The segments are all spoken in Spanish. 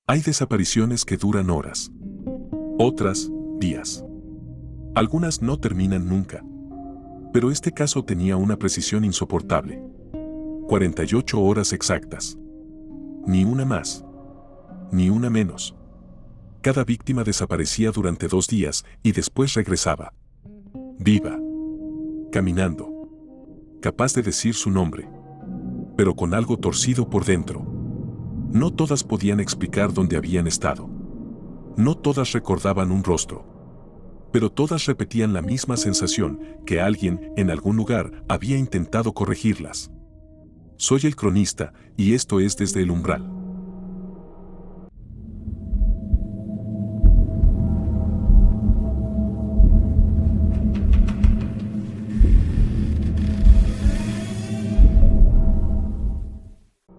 Hay desapariciones que duran horas. Otras, días. Algunas no terminan nunca. Pero este caso tenía una precisión insoportable. 48 horas exactas. Ni una más. Ni una menos. Cada víctima desaparecía durante 2 días y después regresaba. Viva. Caminando. Capaz de decir su nombre. Pero con algo torcido por dentro. No todas podían explicar dónde habían estado. No todas recordaban un rostro. Pero todas repetían la misma sensación, que alguien, en algún lugar, había intentado corregirlas. Soy el cronista, y esto es Desde el Umbral.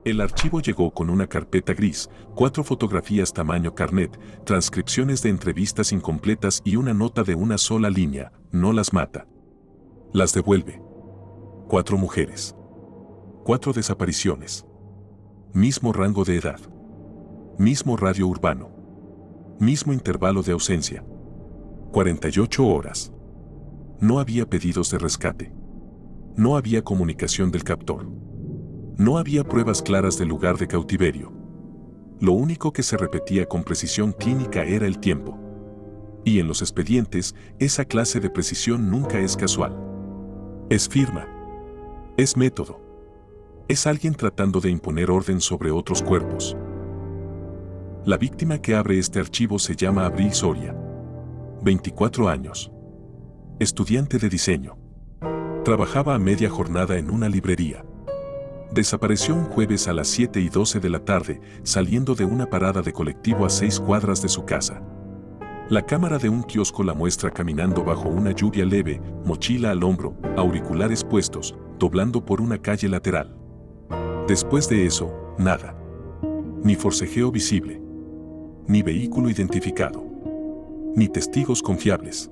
El archivo llegó con una carpeta gris, 4 fotografías tamaño carnet, transcripciones de entrevistas incompletas y una nota de una sola línea: no las mata. Las devuelve. 4 mujeres. 4 desapariciones. Mismo rango de edad. Mismo radio urbano. Mismo intervalo de ausencia. 48 horas. No había pedidos de rescate. No había comunicación del captor. No había pruebas claras del lugar de cautiverio. Lo único que se repetía con precisión clínica era el tiempo. Y en los expedientes, esa clase de precisión nunca es casual. Es firma. Es método. Es alguien tratando de imponer orden sobre otros cuerpos. La víctima que abre este archivo se llama Abril Soria. 24 años. Estudiante de diseño. Trabajaba a media jornada en una librería. Desapareció un jueves a las 7:12 de la tarde, saliendo de una parada de colectivo a 6 cuadras de su casa. La cámara de un kiosco la muestra caminando bajo una lluvia leve, mochila al hombro, auriculares puestos, doblando por una calle lateral. Después de eso, nada. Ni forcejeo visible. Ni vehículo identificado. Ni testigos confiables.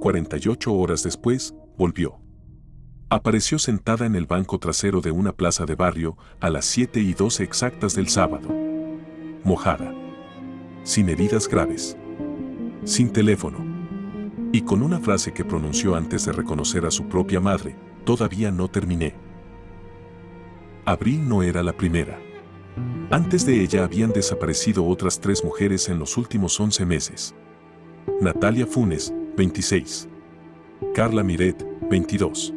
48 horas después, volvió. Apareció sentada en el banco trasero de una plaza de barrio a las 7:12 exactas del sábado. Mojada. Sin heridas graves. Sin teléfono. Y con una frase que pronunció antes de reconocer a su propia madre: todavía no terminé. Abril no era la primera. Antes de ella habían desaparecido otras 3 mujeres en los últimos 11 meses. Natalia Funes, 26. Carla Miret, 22.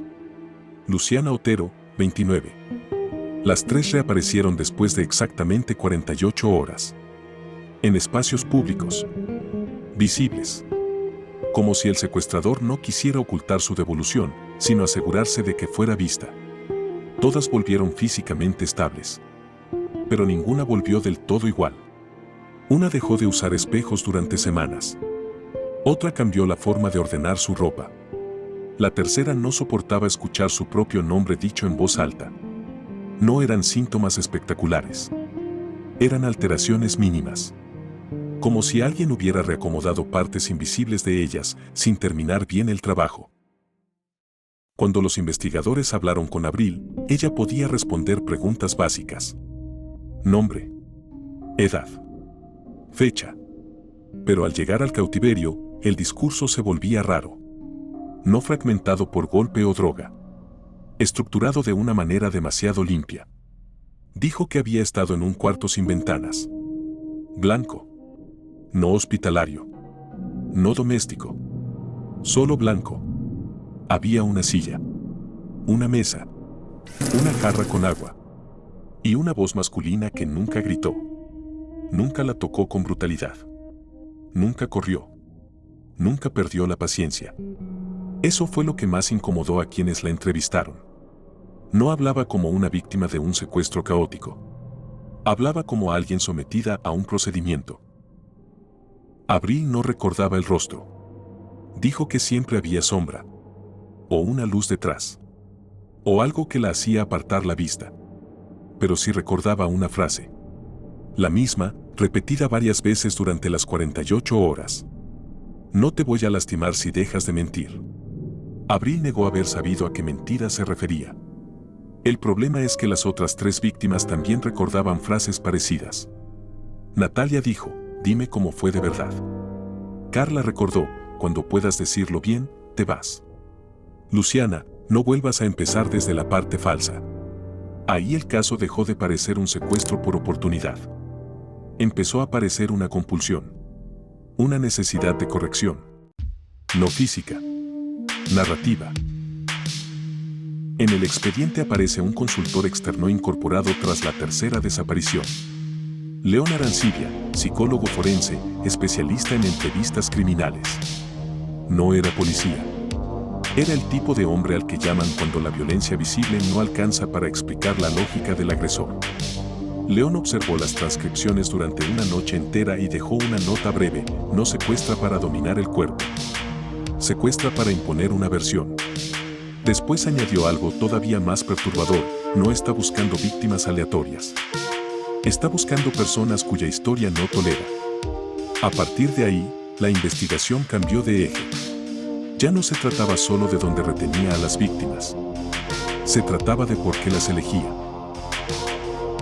Luciana Otero, 29. Las 3 reaparecieron después de exactamente 48 horas. En espacios públicos. Visibles. Como si el secuestrador no quisiera ocultar su devolución, sino asegurarse de que fuera vista. Todas volvieron físicamente estables. Pero ninguna volvió del todo igual. Una dejó de usar espejos durante semanas. Otra cambió la forma de ordenar su ropa. La tercera no soportaba escuchar su propio nombre dicho en voz alta. No eran síntomas espectaculares. Eran alteraciones mínimas. Como si alguien hubiera reacomodado partes invisibles de ellas sin terminar bien el trabajo. Cuando los investigadores hablaron con Abril, ella podía responder preguntas básicas. Nombre. Edad. Fecha. Pero al llegar al cautiverio, el discurso se volvía raro. No fragmentado por golpe o droga. Estructurado de una manera demasiado limpia. Dijo que había estado en un cuarto sin ventanas. Blanco. No hospitalario. No doméstico. Solo blanco. Había una silla. Una mesa. Una jarra con agua. Y una voz masculina que nunca gritó. Nunca la tocó con brutalidad. Nunca corrió. Nunca perdió la paciencia. Eso fue lo que más incomodó a quienes la entrevistaron. No hablaba como una víctima de un secuestro caótico. Hablaba como alguien sometida a un procedimiento. Abril no recordaba el rostro. Dijo que siempre había sombra. O una luz detrás. O algo que la hacía apartar la vista. Pero sí recordaba una frase. La misma, repetida varias veces durante las 48 horas. No te voy a lastimar si dejas de mentir. Abril negó haber sabido a qué mentira se refería. El problema es que las otras 3 víctimas también recordaban frases parecidas. Natalia dijo, dime cómo fue de verdad. Carla recordó, cuando puedas decirlo bien, te vas. Luciana, no vuelvas a empezar desde la parte falsa. Ahí el caso dejó de parecer un secuestro por oportunidad. Empezó a parecer una compulsión. Una necesidad de corrección. No física. Narrativa. En el expediente aparece un consultor externo incorporado tras la tercera desaparición. León Arancibia, psicólogo forense, especialista en entrevistas criminales. No era policía. Era el tipo de hombre al que llaman cuando la violencia visible no alcanza para explicar la lógica del agresor. León observó las transcripciones durante una noche entera y dejó una nota breve: no secuestra para dominar el cuerpo. Secuestra para imponer una versión. Después añadió algo todavía más perturbador: no está buscando víctimas aleatorias. Está buscando personas cuya historia no tolera. A partir de ahí, la investigación cambió de eje. Ya no se trataba solo de dónde retenía a las víctimas. Se trataba de por qué las elegía.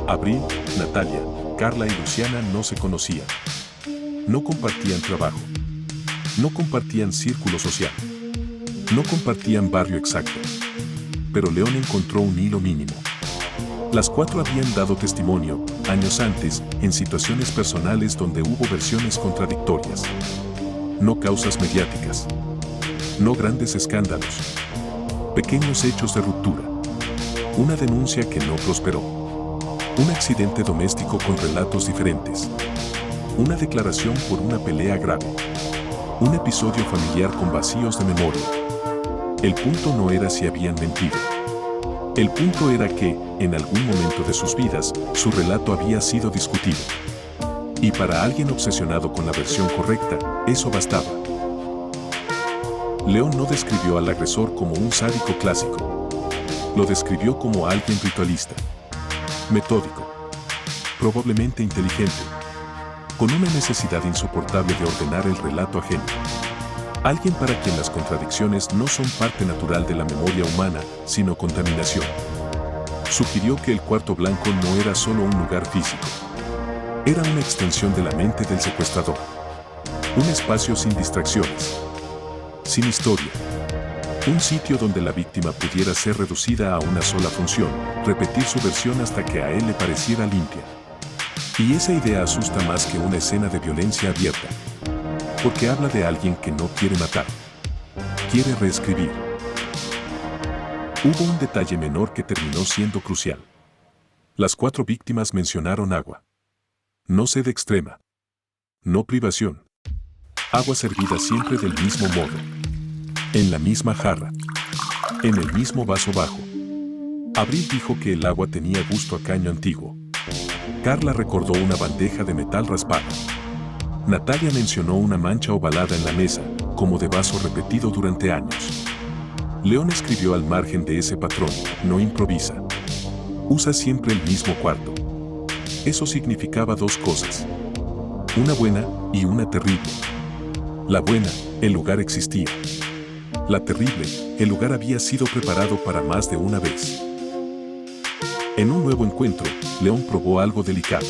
Abril, Natalia, Carla y Luciana no se conocían. No compartían trabajo. No compartían círculo social. No compartían barrio exacto. Pero León encontró un hilo mínimo. Las cuatro habían dado testimonio, años antes, en situaciones personales donde hubo versiones contradictorias. No causas mediáticas. No grandes escándalos. Pequeños hechos de ruptura. Una denuncia que no prosperó. Un accidente doméstico con relatos diferentes. Una declaración por una pelea grave. Un episodio familiar con vacíos de memoria. El punto no era si habían mentido. El punto era que, en algún momento de sus vidas, su relato había sido discutido. Y para alguien obsesionado con la versión correcta, eso bastaba. León no describió al agresor como un sádico clásico. Lo describió como alguien ritualista. Metódico. Probablemente inteligente. Con una necesidad insoportable de ordenar el relato ajeno. Alguien para quien las contradicciones no son parte natural de la memoria humana, sino contaminación. Sugirió que el cuarto blanco no era solo un lugar físico. Era una extensión de la mente del secuestrador. Un espacio sin distracciones. Sin historia. Un sitio donde la víctima pudiera ser reducida a una sola función, repetir su versión hasta que a él le pareciera limpia. Y esa idea asusta más que una escena de violencia abierta. Porque habla de alguien que no quiere matar. Quiere reescribir. Hubo un detalle menor que terminó siendo crucial. Las cuatro víctimas mencionaron agua. No sed extrema. No privación. Agua servida siempre del mismo modo. En la misma jarra. En el mismo vaso bajo. Abril dijo que el agua tenía gusto a caño antiguo. Carla recordó una bandeja de metal raspada. Natalia mencionó una mancha ovalada en la mesa, como de vaso repetido durante años. León escribió al margen de ese patrón: no improvisa. Usa siempre el mismo cuarto. Eso significaba dos cosas. Una buena y una terrible. La buena, el lugar existía. La terrible, el lugar había sido preparado para más de una vez. En un nuevo encuentro, León probó algo delicado.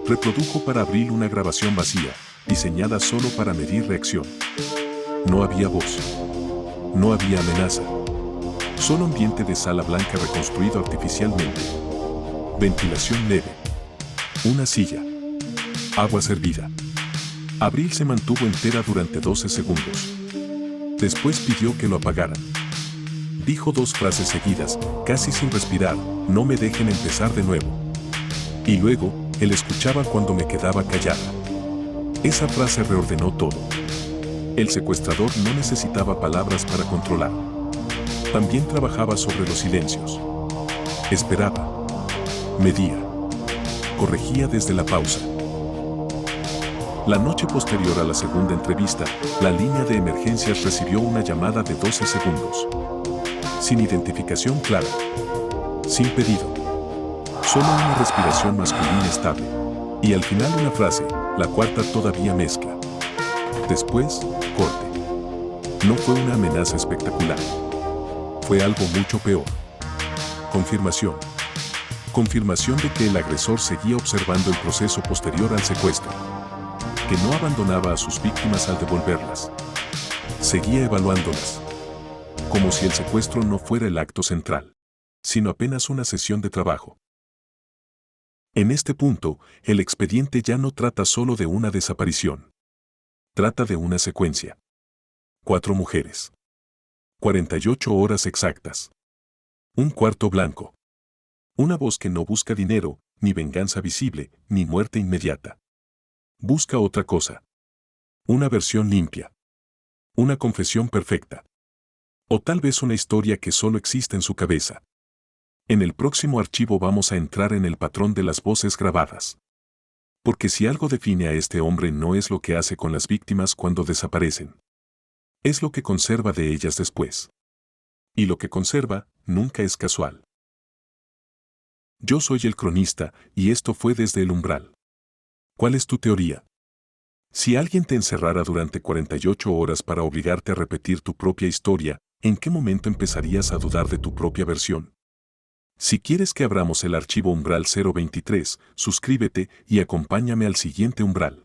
Reprodujo para Abril una grabación vacía, diseñada solo para medir reacción. No había voz. No había amenaza. Solo ambiente de sala blanca reconstruido artificialmente. Ventilación leve. Una silla. Agua servida. Abril se mantuvo entera durante 12 segundos. Después pidió que lo apagaran. Dijo dos frases seguidas, casi sin respirar: no me dejen empezar de nuevo. Y luego, él escuchaba cuando me quedaba callada. Esa frase reordenó todo. El secuestrador no necesitaba palabras para controlar. También trabajaba sobre los silencios. Esperaba. Medía. Corregía desde la pausa. La noche posterior a la segunda entrevista, la línea de emergencias recibió una llamada de 12 segundos. Sin identificación clara. Sin pedido. Solo una respiración masculina estable. Y al final una frase, la cuarta todavía mezcla. Después, corte. No fue una amenaza espectacular. Fue algo mucho peor. Confirmación. Confirmación de que el agresor seguía observando el proceso posterior al secuestro, que no abandonaba a sus víctimas al devolverlas. Seguía evaluándolas, como si el secuestro no fuera el acto central, sino apenas una sesión de trabajo. En este punto, el expediente ya no trata solo de una desaparición. Trata de una secuencia. 4 mujeres. 48 horas exactas. Un cuarto blanco. Una voz que no busca dinero, ni venganza visible, ni muerte inmediata. Busca otra cosa. Una versión limpia. Una confesión perfecta. O tal vez una historia que solo existe en su cabeza. En el próximo archivo vamos a entrar en el patrón de las voces grabadas. Porque si algo define a este hombre no es lo que hace con las víctimas cuando desaparecen. Es lo que conserva de ellas después. Y lo que conserva nunca es casual. Yo soy el cronista y esto fue Desde el Umbral. ¿Cuál es tu teoría? Si alguien te encerrara durante 48 horas para obligarte a repetir tu propia historia, ¿en qué momento empezarías a dudar de tu propia versión? Si quieres que abramos el archivo Umbral 023, suscríbete y acompáñame al siguiente umbral.